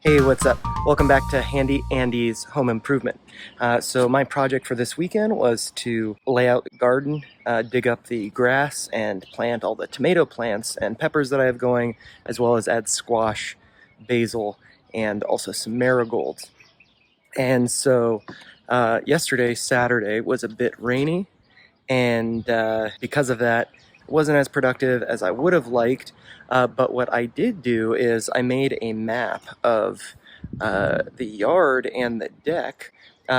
Hey, what's up? Welcome back to Handy Andy's Home Improvement. So my project for this weekend was to lay out the garden, dig up the grass, and plant all the tomato plants and peppers that I have going, as well as add squash, basil, and also some marigolds. And so yesterday, Saturday, was a bit rainy, and because of that, it wasn't as productive as I would have liked. But what I did do is I made a map of the yard and the deck.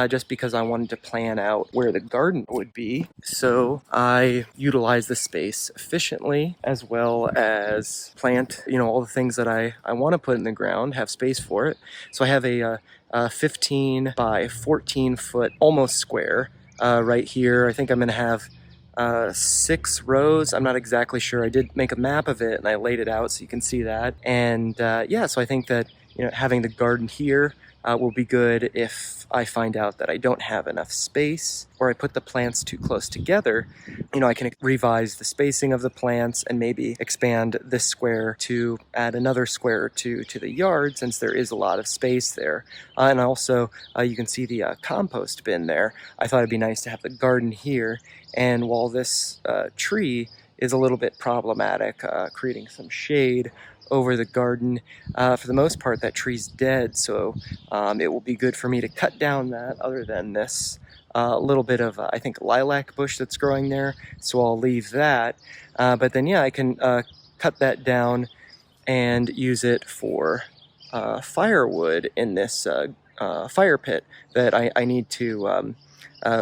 Just because I wanted to plan out where the garden would be. So I utilized the space efficiently, as well as plant, all the things that I want to put in the ground, have space for it. So I have a 15 by 14 foot, almost square, right here. I think I'm gonna have 6 rows. I'm not exactly sure. I did make a map of it and I laid it out so you can see that. And yeah, so I think that having the garden here will be good if I find out that I don't have enough space or I put the plants too close together. I can revise the spacing of the plants and maybe expand this square to add another square or two to the yard, since there is a lot of space there. And also, you can see the compost bin there. I thought it'd be nice to have the garden here. And while this tree is a little bit problematic, creating some shade over the garden, for the most part that tree's dead, so it will be good for me to cut down that, other than this little bit of I think lilac bush that's growing there, so I'll leave that. But then yeah, I can cut that down and use it for firewood in this fire pit that I need to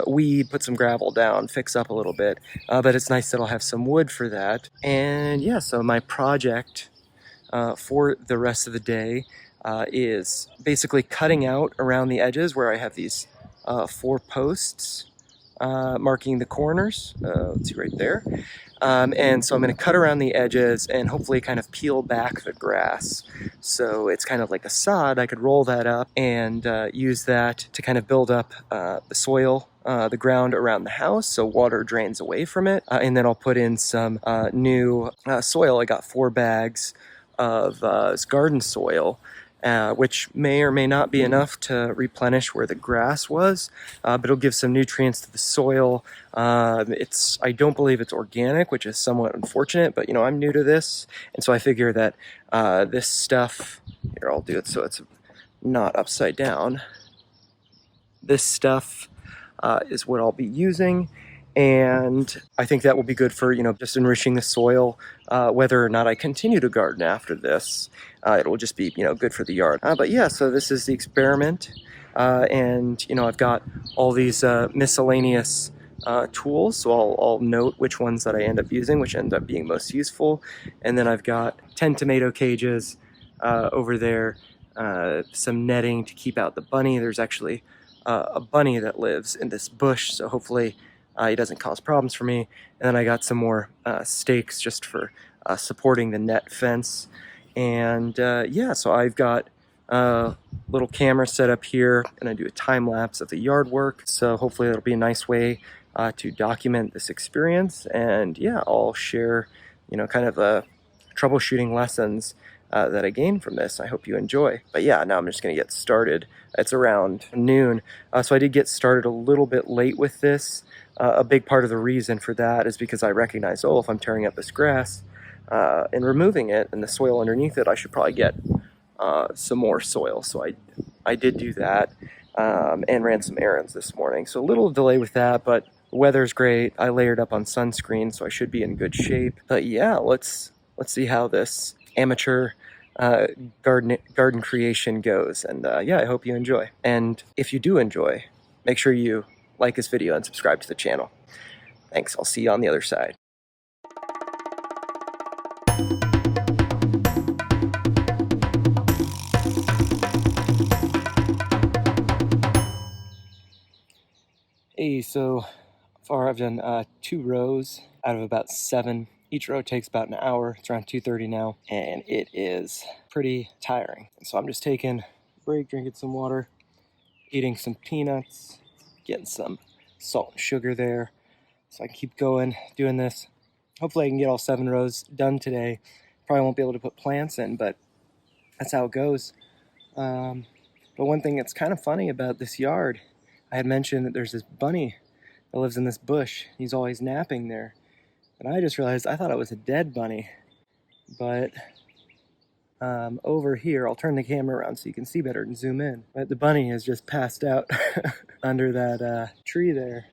weed, put some gravel down, fix up a little bit. But it's nice that I'll have some wood for that. And yeah, so my project for the rest of the day is basically cutting out around the edges where I have these 4 posts marking the corners. Let's see, right there. And so I'm going to cut around the edges and hopefully kind of peel back the grass. So it's kind of like a sod. I could roll that up and use that to kind of build up the soil, the ground around the house, so water drains away from it. And then I'll put in some new soil. I got 4 bags of garden soil, which may or may not be enough to replenish where the grass was, but it'll give some nutrients to the soil. I don't believe it's organic, which is somewhat unfortunate, but I'm new to this, and so I figure that this stuff, here, I'll do it so it's not upside down. This stuff is what I'll be using, and I think that will be good for just enriching the soil. Whether or not I continue to garden after this, it will just be good for the yard. But yeah, so this is the experiment, and I've got all these miscellaneous tools, so I'll note which ones that I end up using, which end up being most useful. And then I've got 10 tomato cages over there, some netting to keep out the bunny. There's actually a bunny that lives in this bush, so hopefully he doesn't cause problems for me. And then I got some more stakes just for supporting the net fence. And yeah, so I've got a little camera set up here, and I do a time lapse of the yard work. So hopefully it'll be a nice way to document this experience. And yeah, I'll share, kind of troubleshooting lessons that I gained from this. I hope you enjoy. But yeah, now I'm just going to get started. It's around noon, so I did get started a little bit late with this. A big part of the reason for that is because I recognized, if I'm tearing up this grass and removing it and the soil underneath it, I should probably get some more soil. So I did do that, and ran some errands this morning. So a little delay with that, but the weather's great. I layered up on sunscreen, so I should be in good shape. But yeah, let's see how this amateur garden creation goes. And yeah, I hope you enjoy. And if you do enjoy, make sure you like this video and subscribe to the channel. Thanks, I'll see you on the other side. Hey, so far I've done 2 rows out of about 7. Each row takes about an hour. It's around 2:30 now, and it is pretty tiring. So I'm just taking a break, drinking some water, eating some peanuts, getting some salt and sugar there, so I can keep going, doing this. Hopefully I can get all 7 rows done today. Probably won't be able to put plants in, but that's how it goes. But one thing that's kind of funny about this yard, I had mentioned that there's this bunny that lives in this bush. He's always napping there. And I just realized I thought it was a dead bunny. But over here, I'll turn the camera around so you can see better and zoom in. But the bunny has just passed out under that tree there.